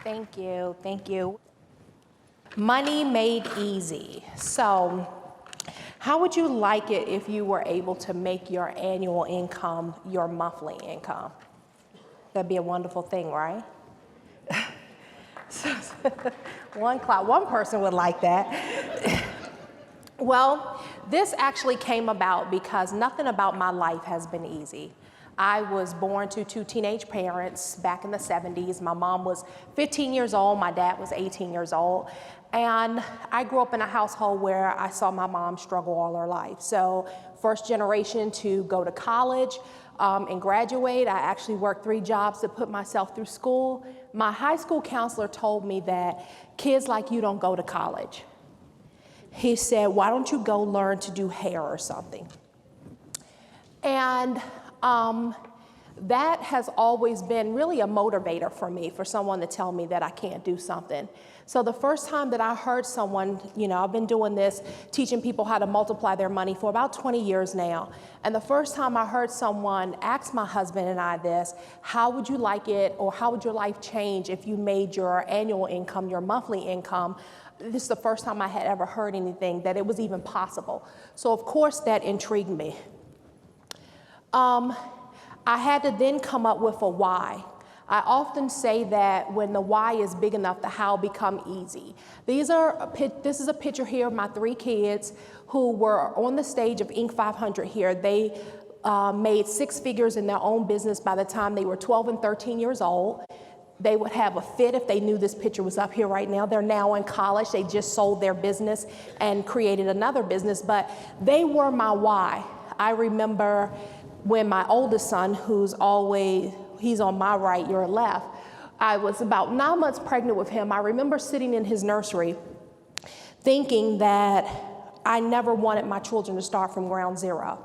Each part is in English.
Thank you, thank you. Money made easy. So, how would you like it if you were able to make your annual income your monthly income? That'd be a wonderful thing, right? One person would like that. Well, this actually came about because nothing about my life has been easy. I was born to two teenage parents back in the 70s. My mom was 15 years old, my dad was 18 years old. And I grew up in a household where I saw my mom struggle all her life. So first generation to go to college and graduate. I actually worked 3 jobs to put myself through school. My high school counselor told me that kids like you don't go to college. He said, why don't you go learn to do hair or something? And that has always been really a motivator for me, for someone to tell me that I can't do something. So the first time that I heard someone, I've been doing this, teaching people how to multiply their money for about 20 years now. And the first time I heard someone ask my husband and I this, how would you like it, or how would your life change if you made your annual income your monthly income? This is the first time I had ever heard anything that it was even possible. So of course that intrigued me. I had to then come up with a why. I often say that when the why is big enough, the how become easy. This is a picture here of my 3 kids who were on the stage of Inc. 500 here. They made 6 figures in their own business by the time they were 12 and 13 years old. They would have a fit if they knew this picture was up here right now. They're now in college. They just sold their business and created another business, but they were my why. I remember when my oldest son, he's on my right, your left, I was about 9 months pregnant with him. I remember sitting in his nursery thinking that I never wanted my children to start from ground zero.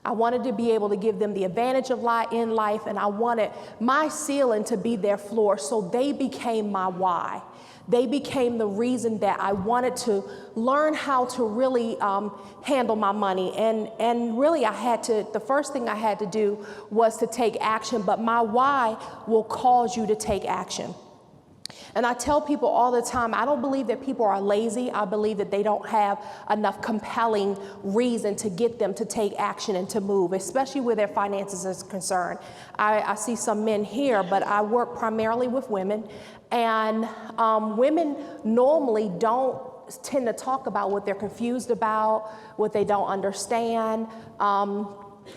I wanted to be able to give them the advantage of in life, and I wanted my ceiling to be their floor, so they became my why. They became the reason that I wanted to learn how to really handle my money. And really the first thing I had to do was to take action, but my why will cause you to take action. And I tell people all the time, I don't believe that people are lazy. I believe that they don't have enough compelling reason to get them to take action and to move, especially where their finances is concerned. I see some men here, but I work primarily with women. And women normally don't tend to talk about what they're confused about, what they don't understand.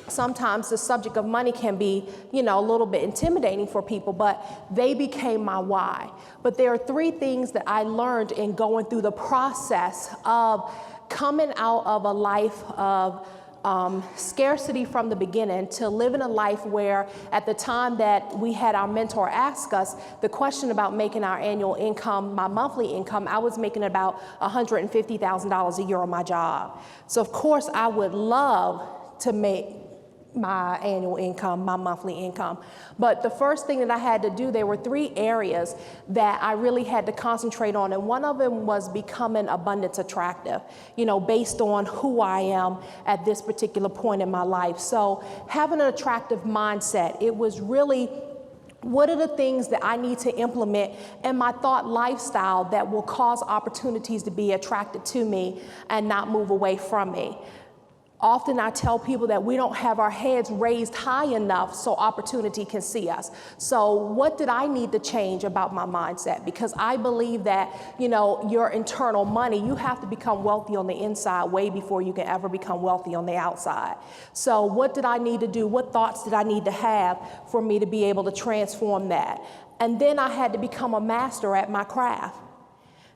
Sometimes the subject of money can be, a little bit intimidating for people, but they became my why. But there are 3 things that I learned in going through the process of coming out of a life of scarcity from the beginning to living a life where at the time that we had our mentor ask us the question about making our annual income, my monthly income, I was making about $150,000 a year on my job. So of course I would love to make my annual income, my monthly income. But the first thing that I had to do, there were 3 areas that I really had to concentrate on. And one of them was becoming abundance attractive, based on who I am at this particular point in my life. So having an attractive mindset, it was really, what are the things that I need to implement in my thought lifestyle that will cause opportunities to be attracted to me and not move away from me? Often I tell people that we don't have our heads raised high enough so opportunity can see us. So what did I need to change about my mindset? Because I believe that, your internal money, you have to become wealthy on the inside way before you can ever become wealthy on the outside. So what did I need to do? What thoughts did I need to have for me to be able to transform that? And then I had to become a master at my craft.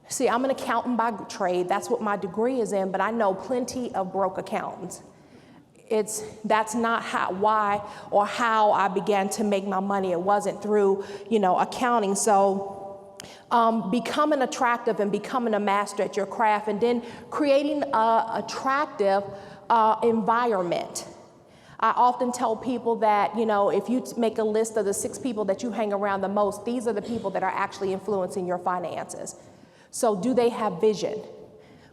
See, I'm an accountant by trade. That's what my degree is in, but I know plenty of broke accountants. That's not why I began to make my money. It wasn't through, accounting. So becoming attractive and becoming a master at your craft, and then creating an attractive environment. I often tell people that, if you make a list of the 6 people that you hang around the most, these are the people that are actually influencing your finances. So do they have vision?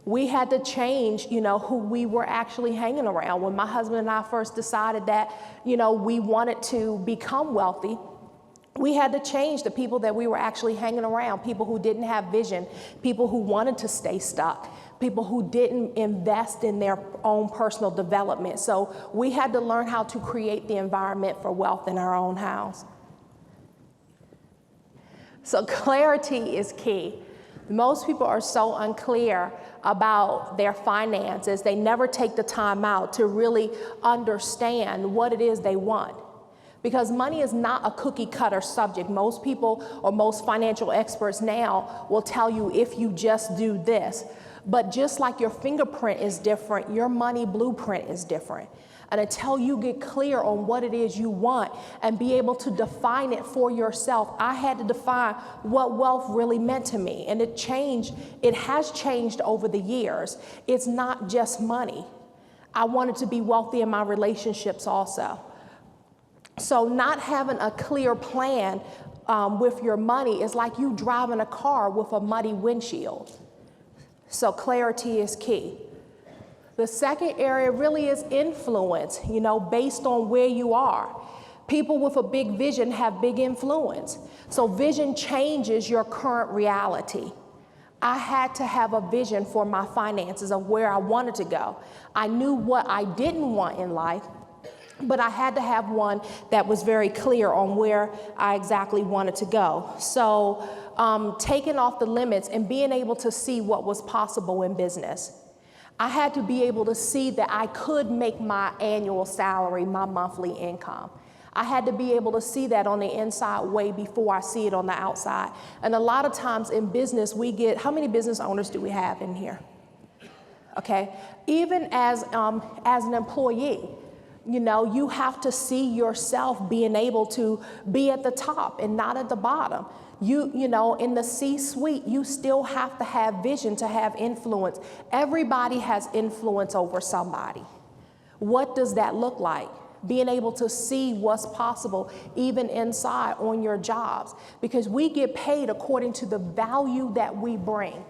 We had to change, who we were actually hanging around. When my husband and I first decided that, we wanted to become wealthy, We had to change the people that we were actually hanging around, people who didn't have vision, people who wanted to stay stuck, people who didn't invest in their own personal development. So we had to learn how to create the environment for wealth in our own house. So clarity is key. Most people are so unclear about their finances. They never take the time out to really understand what it is they want. Because money is not a cookie cutter subject. Most people or most financial experts now will tell you if you just do this. But just like your fingerprint is different, your money blueprint is different. And until you get clear on what it is you want and be able to define it for yourself, I had to define what wealth really meant to me. And it has changed over the years. It's not just money. I wanted to be wealthy in my relationships also. So not having a clear plan with your money is like you driving a car with a muddy windshield. So clarity is key. The second area really is influence, based on where you are. People with a big vision have big influence. So vision changes your current reality. I had to have a vision for my finances of where I wanted to go. I knew what I didn't want in life, but I had to have one that was very clear on where I exactly wanted to go. So taking off the limits and being able to see what was possible in business. I had to be able to see that I could make my annual salary, my monthly income. I had to be able to see that on the inside way before I see it on the outside. And a lot of times in business, how many business owners do we have in here? Okay, even as an employee, you have to see yourself being able to be at the top and not at the bottom. In the C-suite, you still have to have vision to have influence. Everybody has influence over somebody. What does that look like? Being able to see what's possible even inside on your jobs, because we get paid according to the value that we bring.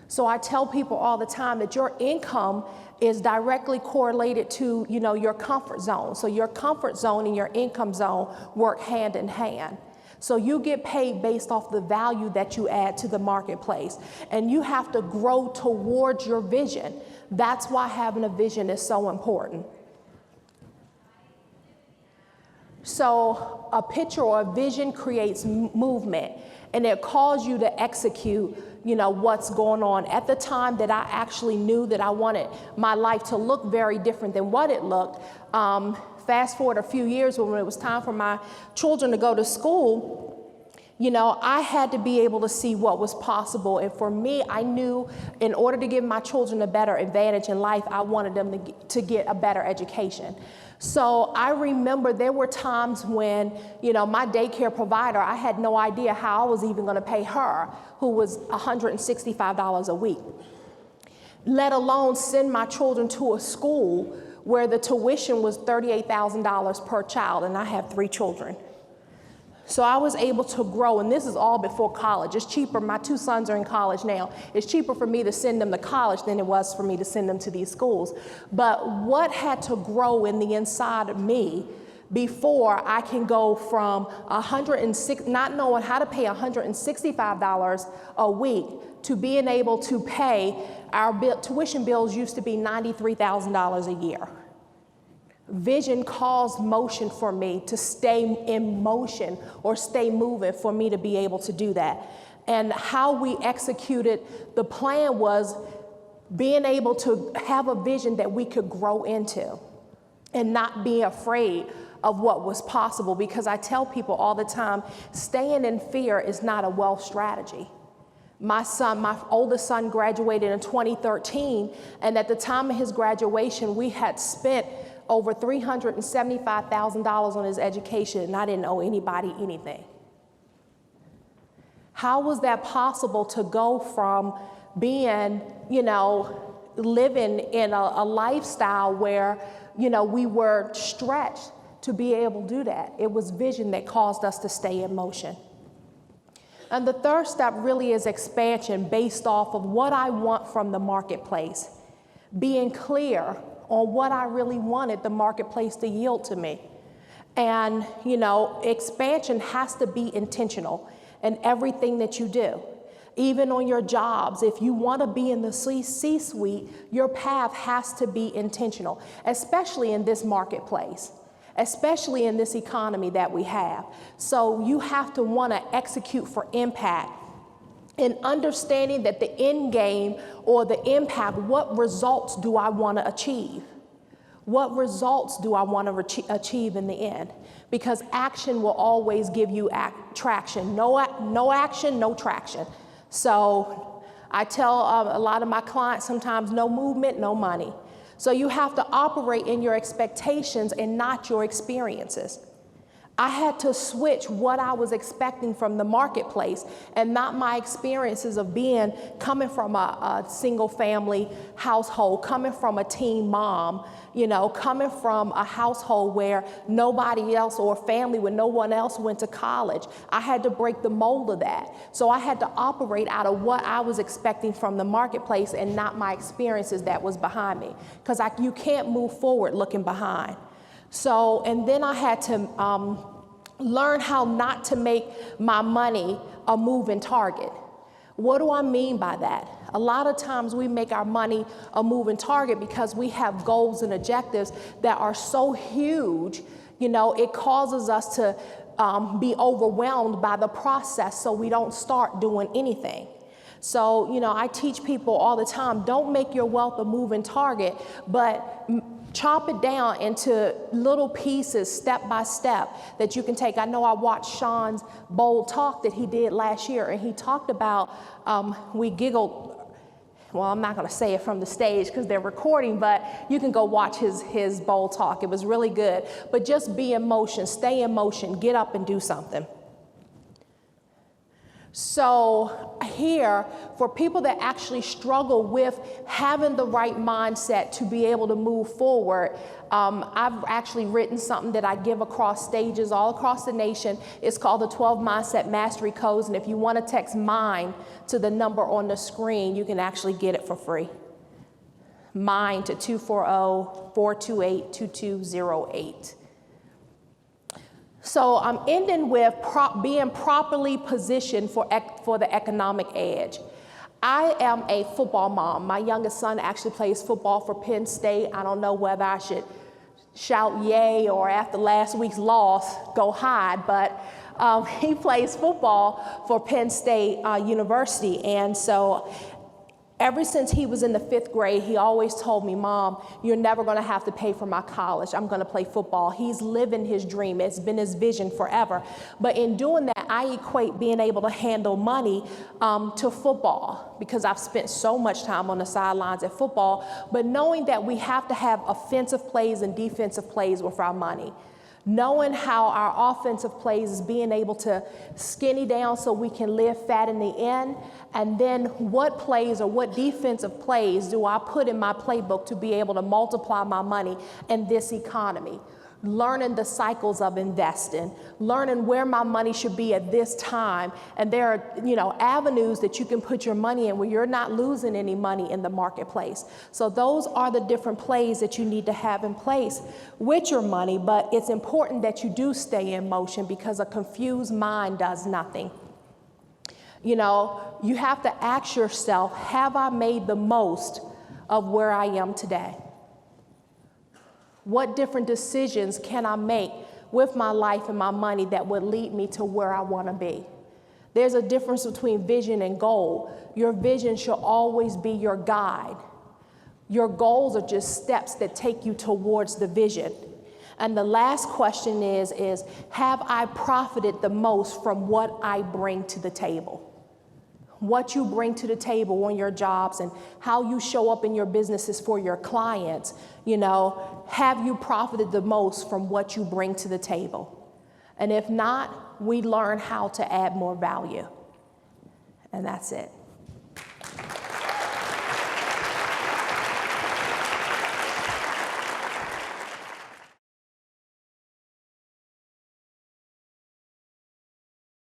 So I tell people all the time that your income is directly correlated to, your comfort zone. So your comfort zone and your income zone work hand in hand. So you get paid based off the value that you add to the marketplace. And you have to grow towards your vision. That's why having a vision is so important. So a picture or a vision creates movement, and it calls you to execute, what's going on. At the time that I actually knew that I wanted my life to look very different than what it looked, fast forward a few years when it was time for my children to go to school, I had to be able to see what was possible. And for me, I knew in order to give my children a better advantage in life, I wanted them to get a better education. So I remember there were times when, my daycare provider, I had no idea how I was even going to pay her, who was $165 a week, let alone send my children to a school where the tuition was $38,000 per child, and I have 3 children. So I was able to grow, and this is all before college. It's cheaper. My 2 sons are in college now. It's cheaper for me to send them to college than it was for me to send them to these schools. But what had to grow in the inside of me before I can go from not knowing how to pay $165 a week to being able to pay tuition bills used to be $93,000 a year. Vision caused motion for me to stay in motion or stay moving for me to be able to do that. And how we executed the plan was being able to have a vision that we could grow into and not be afraid of what was possible. Because I tell people all the time, staying in fear is not a wealth strategy. My oldest son graduated in 2013, and at the time of his graduation, we had spent over $375,000 on his education, and I didn't owe anybody anything. How was that possible to go from being, living in a lifestyle where, we were stretched to be able to do that? It was vision that caused us to stay in motion. And the third step really is expansion based off of what I want from the marketplace, being clear on what I really wanted the marketplace to yield to me. And, expansion has to be intentional in everything that you do. Even on your jobs, if you want to be in the C-suite, your path has to be intentional, especially in this marketplace, especially in this economy that we have. So you have to want to execute for impact and understanding that the end game or the impact, what results do I want to achieve? What results do I want to achieve in the end? Because action will always give you traction. No action, no traction. So I tell a lot of my clients sometimes, no movement, no money. So you have to operate in your expectations and not your experiences. I had to switch what I was expecting from the marketplace and not my experiences of coming from a single family household, coming from a teen mom, coming from a household where nobody else or family where no one else went to college. I had to break the mold of that. So I had to operate out of what I was expecting from the marketplace and not my experiences that was behind me. Because you can't move forward looking behind. So, and then I had to learn how not to make my money a moving target. What do I mean by that? A lot of times we make our money a moving target because we have goals and objectives that are so huge, it causes us to be overwhelmed by the process, so we don't start doing anything. So, I teach people all the time, don't make your wealth a moving target, but chop it down into little pieces, step by step, that you can take. I know I watched Sean's BoldTalk that he did last year, and he talked about, we giggled, well, I'm not going to say it from the stage because they're recording, but you can go watch his BoldTalk. It was really good. But just be in motion, stay in motion, get up and do something. So here, for people that actually struggle with having the right mindset to be able to move forward, I've actually written something that I give across stages all across the nation. It's called the 12 Mindset Mastery Codes, and if you want to text MIND to the number on the screen, you can actually get it for free. MIND to 240-428-2208. So I'm ending with being properly positioned for the economic edge. I am a football mom. My youngest son actually plays football for Penn State. I don't know whether I should shout yay or after last week's loss, go hide, but he plays football for Penn State University. And so ever since he was in the 5th grade, he always told me, Mom, you're never going to have to pay for my college. I'm going to play football. He's living his dream. It's been his vision forever. But in doing that, I equate being able to handle money to football, because I've spent so much time on the sidelines at football. But knowing that we have to have offensive plays and defensive plays with our money. Knowing how our offensive plays is being able to skinny down so we can live fat in the end, and then what plays or what defensive plays do I put in my playbook to be able to multiply my money in this economy. Learning the cycles of investing, learning where my money should be at this time. And there are, avenues that you can put your money in where you're not losing any money in the marketplace. So those are the different plays that you need to have in place with your money. But it's important that you do stay in motion, because a confused mind does nothing. You have to ask yourself, have I made the most of where I am today? What different decisions can I make with my life and my money that would lead me to where I want to be? There's a difference between vision and goal. Your vision should always be your guide. Your goals are just steps that take you towards the vision. And the last question is have I profited the most from what I bring to the table? What you bring to the table on your jobs and how you show up in your businesses for your clients, have you profited the most from what you bring to the table? And if not, we learn how to add more value. And that's it.